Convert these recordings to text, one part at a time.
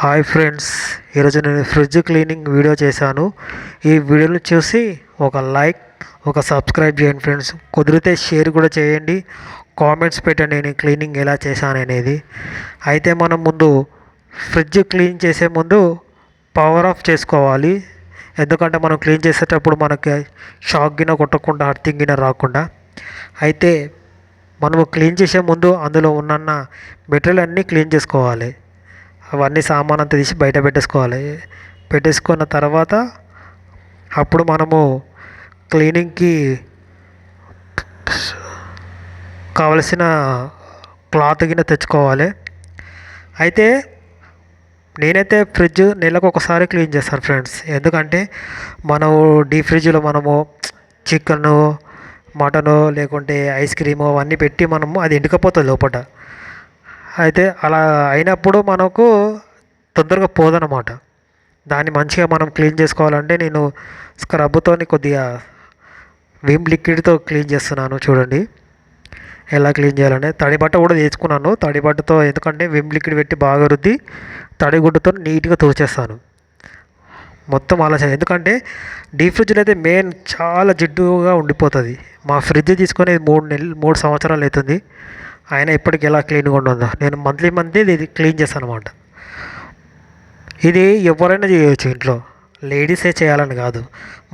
Hi friends, ఈరోజు నేను fridge cleaning video చేశాను. ఈ వీడియోని చూసి ఒక లైక్, ఒక సబ్స్క్రైబ్ చేయండి ఫ్రెండ్స్. కుదిరితే షేర్ కూడా చేయండి, కామెంట్స్ పెట్టండి నేను క్లీనింగ్ ఎలా చేశాను అనేది. అయితే మనం ముందు ఫ్రిడ్జ్ క్లీన్ చేసే ముందు పవర్ ఆఫ్ చేసుకోవాలి. ఎందుకంటే మనం క్లీన్ చేసేటప్పుడు మనకి షాక్ గిన కొట్టకుండా, అర్థింగ్ గిన రాకుండా. అయితే మనము క్లీన్ చేసే ముందు అందులో ఉన్న మెటీరియల్ అన్నీ క్లీన్ చేసుకోవాలి. అవన్నీ సామాన్ అంతా తీసి బయట పెట్టేసుకోవాలి. పెట్టేసుకున్న తర్వాత అప్పుడు మనము క్లీనింగ్కి కావలసిన క్లాత్ గిన్నె తెచ్చుకోవాలి. అయితే నేనైతే ఫ్రిడ్జ్ నెలకు ఒకసారి క్లీన్ చేస్తాను ఫ్రెండ్స్. ఎందుకంటే మనం డీప్ ఫ్రిడ్జ్లో మనము చికెను, మటను, లేకుంటే ఐస్ క్రీము అవన్నీ పెట్టి మనము అది ఎండకపోతుంది లోపల. అయితే అలా అయినప్పుడు మనకు తొందరగా పోదన్నమాట. దాన్ని మంచిగా మనం క్లీన్ చేసుకోవాలంటే నేను స్క్రబ్తో కొద్దిగా విమ్ లిక్విడ్తో క్లీన్ చేస్తున్నాను. చూడండి ఎలా క్లీన్ చేయాలని. తడి బట్ట కూడా తెచ్చుకున్నాను. తడి బట్టతో, ఎందుకంటే విమ్ లిక్విడ్ పెట్టి బాగా రుద్ది తడి గుడ్డతో నీట్గా తుడిచేస్తాను మొత్తం అలా. ఎందుకంటే డీప్ ఫ్రిడ్జ్లో అయితే మెయిన్ చాలా జిడ్డుగా ఉండిపోతుంది. మా ఫ్రిడ్జ్ తీసుకొని 3 సంవత్సరాలు అవుతుంది, ఆయన ఇప్పటికి ఎలా క్లీన్గా ఉండదో. నేను మంత్లీ ఇది క్లీన్ చేస్తాను అనమాట. ఇది ఎవరైనా చేయవచ్చు ఇంట్లో, లేడీసే చేయాలని కాదు.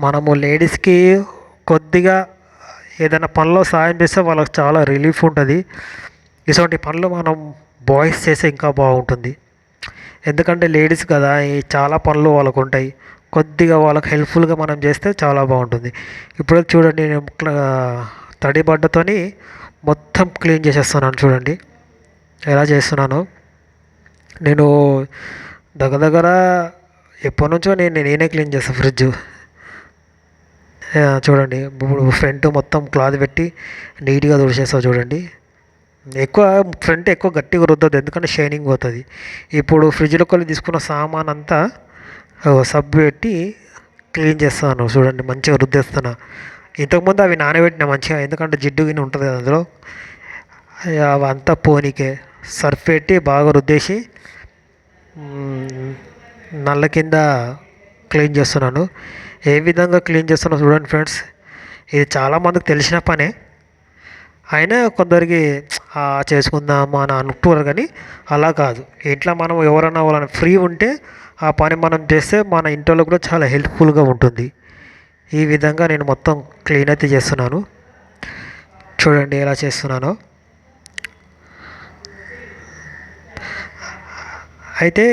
మనము లేడీస్కి కొద్దిగా ఏదైనా పనిలో సాయం చేస్తే వాళ్ళకి చాలా రిలీఫ్ ఉంటుంది. ఇటువంటి పనులు మనం బాయ్స్ చేస్తే ఇంకా బాగుంటుంది. ఎందుకంటే లేడీస్ కదా, చాలా పనులు వాళ్ళకు ఉంటాయి. కొద్దిగా వాళ్ళకి హెల్ప్ఫుల్గా మనం చేస్తే చాలా బాగుంటుంది. ఇప్పుడు చూడండి, నేను తడి బట్టతోని మొత్తం క్లీన్ చేసేస్తున్నాను. చూడండి ఎలా చేస్తున్నాను. నేను దగ్గర ఎప్పటి నుంచో నేనే క్లీన్ చేస్తాను ఫ్రిడ్జ్. చూడండి ఇప్పుడు ఫ్రంట్ మొత్తం క్లాత్ పెట్టి నీట్గా తుడిచేస్తాను. చూడండి ఫ్రంట్ ఎక్కువ గట్టిగా రుద్దదు, ఎందుకంటే షైనింగ్ పోతుంది. ఇప్పుడు ఫ్రిడ్జ్లో కొన్ని తీసుకున్న సామాన్ అంతా సబ్బు పెట్టి క్లీన్ చేస్తాను. చూడండి మంచిగా రుద్దేస్తున్నా. ఇంతకుముందు అవి నానబెట్టిన మంచిగా, ఎందుకంటే జిడ్డు గిన్నె ఉంటుంది కదా అందులో, అవంతా పోనీకే సర్ఫ్ పెట్టి బాగా రుద్దేసి నల్ల కింద క్లీన్ చేస్తున్నాను. ఏ విధంగా క్లీన్ చేస్తున్నాను చూడండి ఫ్రెండ్స్. ఇది చాలామందికి తెలిసిన పనే, అయినా కొందరికి చేసుకుందాము అని అనుకుంటారు, కానీ అలా కాదు. ఇంట్లో మనం ఎవరైనా వాళ్ళని ఫ్రీ ఉంటే ఆ పని మనం చేస్తే మన ఇంట్లో కూడా చాలా హెల్ప్ఫుల్గా ఉంటుంది. ఈ విధంగా నేను మొత్తం క్లీన్ అయితే చేస్తున్నాను. చూడండి ఎలా చేస్తున్నానో. అయితే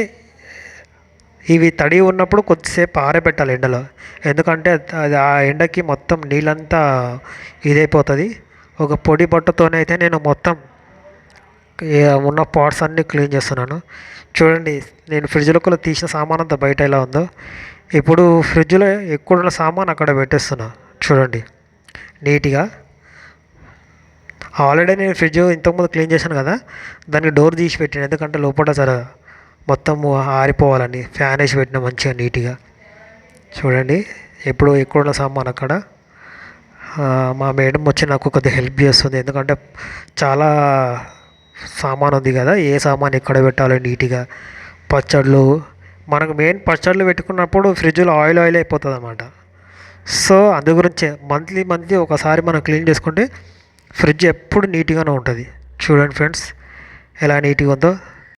ఇవి తడి ఉన్నప్పుడు కొద్దిసేపు ఆరబెట్టాలి ఎండలో, ఎందుకంటే అది ఆ ఎండకి మొత్తం నీళ్ళంతా ఇదైపోతుంది. ఒక పొడి బట్టతోనే అయితే నేను మొత్తం ఉన్న పార్ట్స్ అన్నీ క్లీన్ చేస్తున్నాను. చూడండి నేను ఫ్రిడ్జ్లో కూడా తీసిన సామాన్ అంతా బయట ఎలా ఉందో. ఇప్పుడు ఫ్రిడ్జ్లో ఎక్కువ సామాన్ అక్కడ పెట్టేస్తున్నా. చూడండి నీట్గా. ఆల్రెడీ నేను ఫ్రిడ్జ్ ఇంతకుముందు క్లీన్ చేశాను కదా, దానికి డోర్ తీసి పెట్టాను, ఎందుకంటే లోపల మొత్తం ఆరిపోవాలని ఫ్యాన్ వేసి పెట్టిన మంచిగా నీట్గా. చూడండి ఎప్పుడు ఎక్కువ సామాన్ అక్కడ. మా మేడం వచ్చి నాకు కొద్దిగా హెల్ప్ చేస్తుంది, ఎందుకంటే చాలా సామాన్ ఉంది కదా, ఏ సామాన్ ఎక్కడ పెట్టాలో నీట్గా. పచ్చళ్ళు, మనకు మెయిన్ పచ్చళ్ళు పెట్టుకున్నప్పుడు ఫ్రిడ్జ్లో ఆయిల్ అయిపోతుంది అన్నమాట. సో అందు గురించే మంత్లీ ఒకసారి మనం క్లీన్ చేసుకుంటే ఫ్రిడ్జ్ ఎప్పుడు నీట్గానే ఉంటుంది. చూడండి ఫ్రెండ్స్ ఎలా నీట్గా ఉందో.